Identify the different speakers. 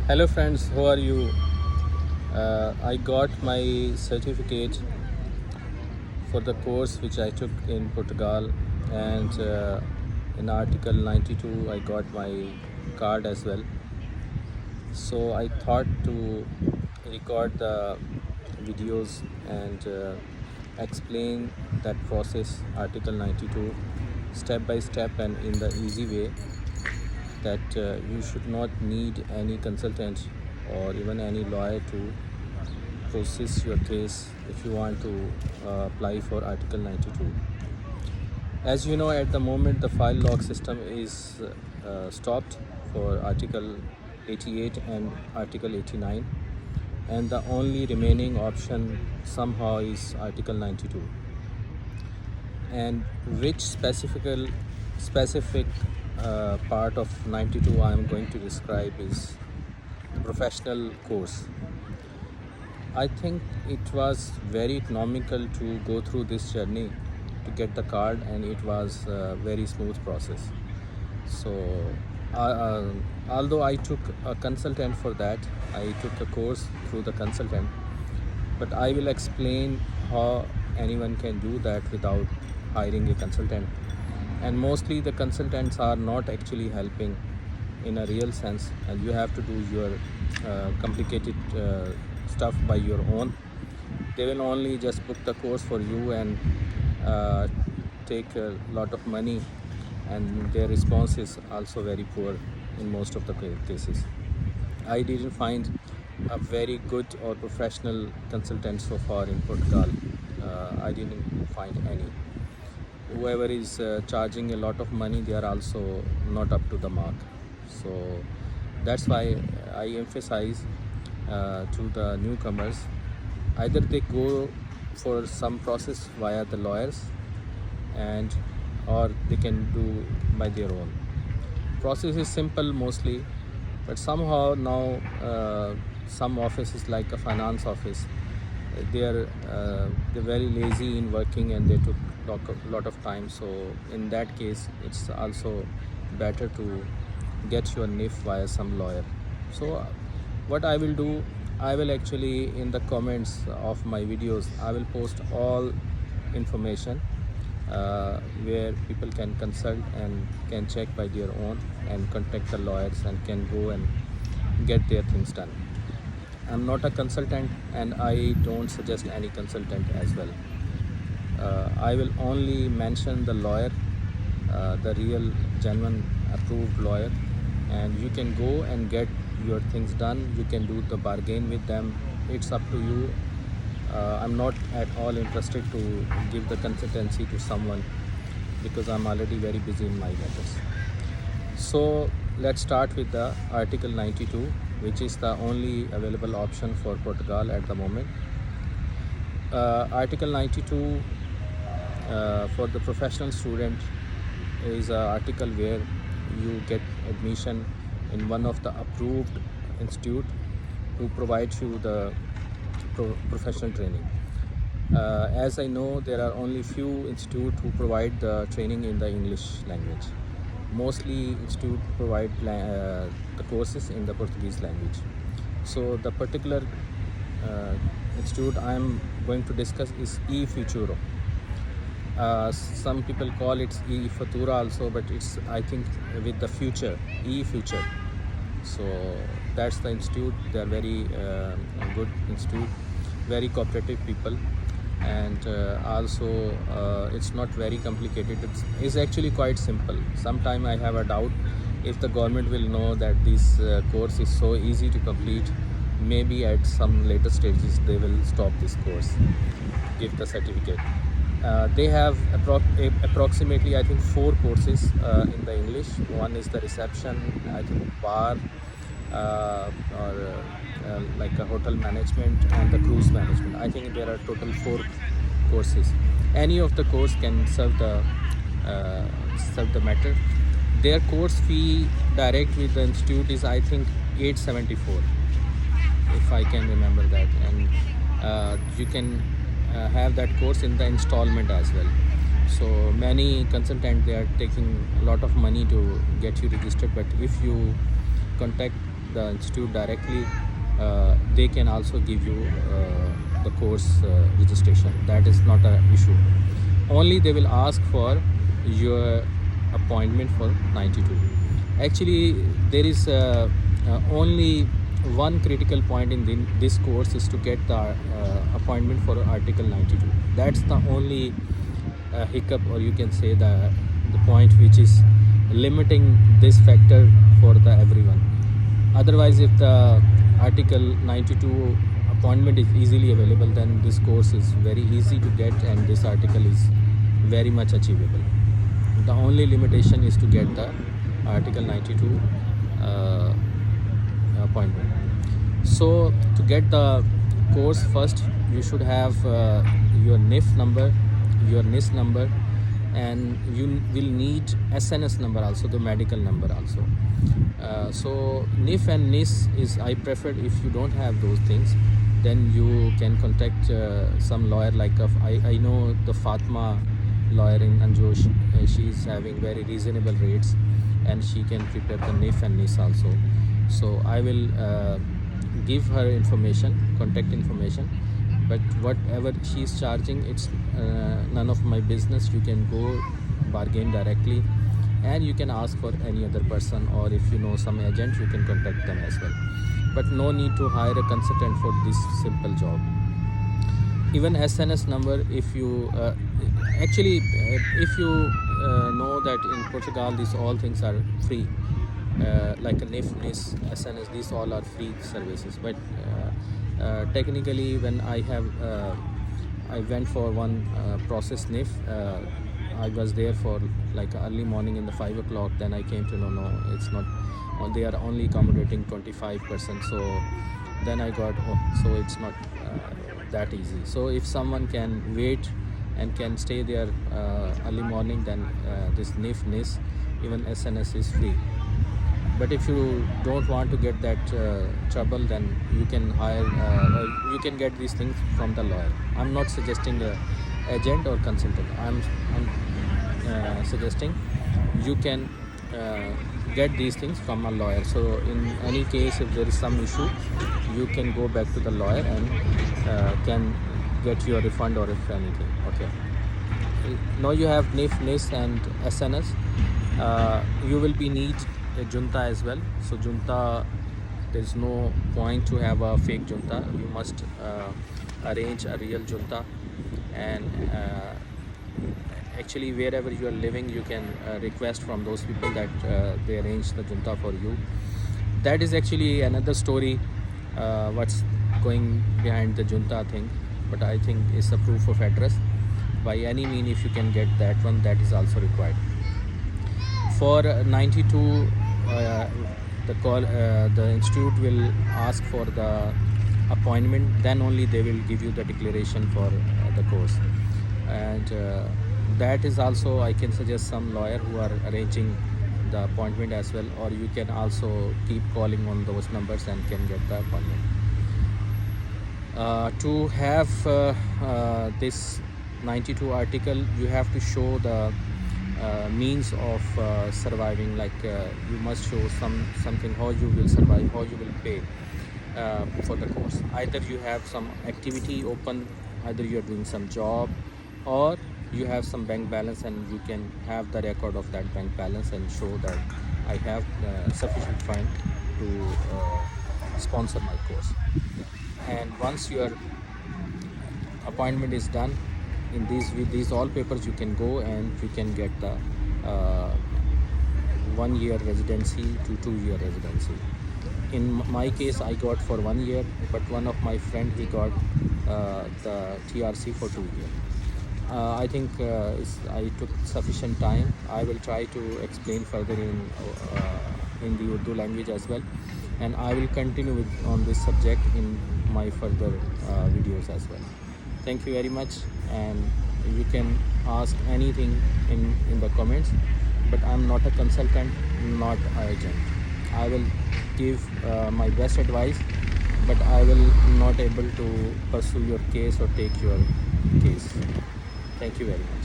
Speaker 1: Hello friends, how are you? I got my certificate for the course which I took in Portugal, and in Article 92 I got my card as well. So I thought to record the videos and explain that process, Article 92, step by step and in the easy way, that you should not need any consultant or even any lawyer to process your case if you want to apply for Article 92. As you know, at the moment the file lock system is stopped for Article 88 and Article 89, and the only remaining option somehow is Article 92. And which specific part of 92 I am going to describe is the professional course. I think it was very economical to go through this journey to get the card, and it was a very smooth process. So, although I took a consultant for that, I took a course through the consultant, but I will explain how anyone can do that without hiring a consultant. And mostly the consultants are not actually helping in a real sense, and you have to do your complicated stuff by your own. They will only just book the course for you and take a lot of money, and their response is also very poor in most of the cases. I didn't find a very good or professional consultant so far in Portugal. I didn't find any. Whoever is charging a lot of money, they are also not up to the mark. So that's why I emphasize to the newcomers, either they go for some process via the lawyers, and or they can do by their own. Process is simple mostly, but somehow now some offices like a finance office, they're very lazy in working, and they took lot of time. So in that case, it's also better to get your NIF via some lawyer. So what I will do, I will actually, in the comments of my videos, I will post all information where people can consult and can check by their own and contact the lawyers and can go and get their things done. I'm not a consultant, and I don't suggest any consultant as well. I will only mention the lawyer, the real genuine approved lawyer, and you can go and get your things done. You can do the bargain with them. It's up to you. I'm not at all interested to give the consultancy to someone because I'm already very busy in my matters. So let's start with the Article 92, which is the only available option for Portugal at the moment. Article 92 for the professional student is an article where you get admission in one of the approved institute who provides you the professional training. As I know, there are only few institutes who provide the training in the English language. Mostly institute provide the courses in the Portuguese language. So the particular institute I am going to discuss is eFuturo. Some people call it eFatura also, but it's, I think, with the future, eFuture. So that's the institute. They are very good institute, very cooperative people, and also it's not very complicated. It's actually quite simple. Sometimes I have a doubt if the government will know that this course is so easy to complete. Maybe at some later stages they will stop this course, give the certificate. They have approximately, I think, 4 courses in the English. One is the reception, I think, bar, or like a hotel management, and the cruise management. I think there are total 4 courses. Any of the course can serve the matter. Their course fee direct with the institute is, I think, 874, if I can remember that, and you can have that course in the installment as well. So many consultants, they are taking a lot of money to get you registered, but if you contact the institute directly, they can also give you the course registration. That is not an issue. Only they will ask for your appointment for 92. Actually, there is only one critical point in this course is to get the appointment for Article 92. That's the only hiccup, or you can say the point which is limiting this factor for the everyone. Otherwise, if the Article 92 appointment is easily available, then this course is very easy to get, and this article is very much achievable. The only limitation is to get the Article 92 appointment. So to get the course, first you should have your NIF number, your NIS number, and you will need SNS number also, the medical number also. So NIF and NIS is, I prefer, if you don't have those things, then you can contact some lawyer like I know the Fatma lawyer in Anjosh. She is having very reasonable rates, and she can prepare the NIF and NIS also. So I will give her information, contact information, but whatever she is charging, it's none of my business. You can go bargain directly, and you can ask for any other person, or if you know some agent, you can contact them as well. But no need to hire a consultant for this simple job. Even SNS number, if you actually if you know that in Portugal these all things are free, like a NIF, NIS, SNS, these all are free services. But technically, when I went for one process NIF, I was there for like early morning in the 5 o'clock. Then I came to know, no, it's not. They are only accommodating 25%. So then I got, so it's not that easy. So if someone can wait and can stay there early morning, then this NIF, NIS, even SNS is free. But if you don't want to get that trouble, then you can hire, you can get these things from the lawyer. I'm not suggesting a agent or consultant. I'm suggesting you can get these things from a lawyer. So in any case, if there is some issue, you can go back to the lawyer and can get your refund, or if anything. Okay. Now you have NIF, NIS and SNS. You will be need a junta as well. So junta, there is no point to have a fake junta. You must arrange a real junta, and actually wherever you are living, you can request from those people that they arrange the junta for you. That is actually another story, what's going behind the junta thing, but I think it's a proof of address. By any means, if you can get that one, that is also required. For 92, the institute will ask for the appointment, then only they will give you the declaration for the course. And that is also, I can suggest some lawyer who are arranging the appointment as well, or you can also keep calling on those numbers and can get the appointment. To have this 92 article, you have to show the means of surviving, like you must show something, how you will survive, how you will pay for the course. Either you have some activity open, either you are doing some job, or you have some bank balance, and you can have the record of that bank balance and show that I have sufficient fund to sponsor my course. And once your appointment is done, in with these all papers, you can go and you can get the 1 year residency to 2 year residency. In my case, I got for 1 year, but one of my friend, he got the TRC for 2 years. I think I took sufficient time. I will try to explain further in the Urdu language as well, and I will continue on this subject in my further videos as well. Thank you very much, and you can ask anything in the comments, but I'm not a consultant, not an agent. I will give my best advice, but I will not able to pursue your case or take your case. Thank you very much.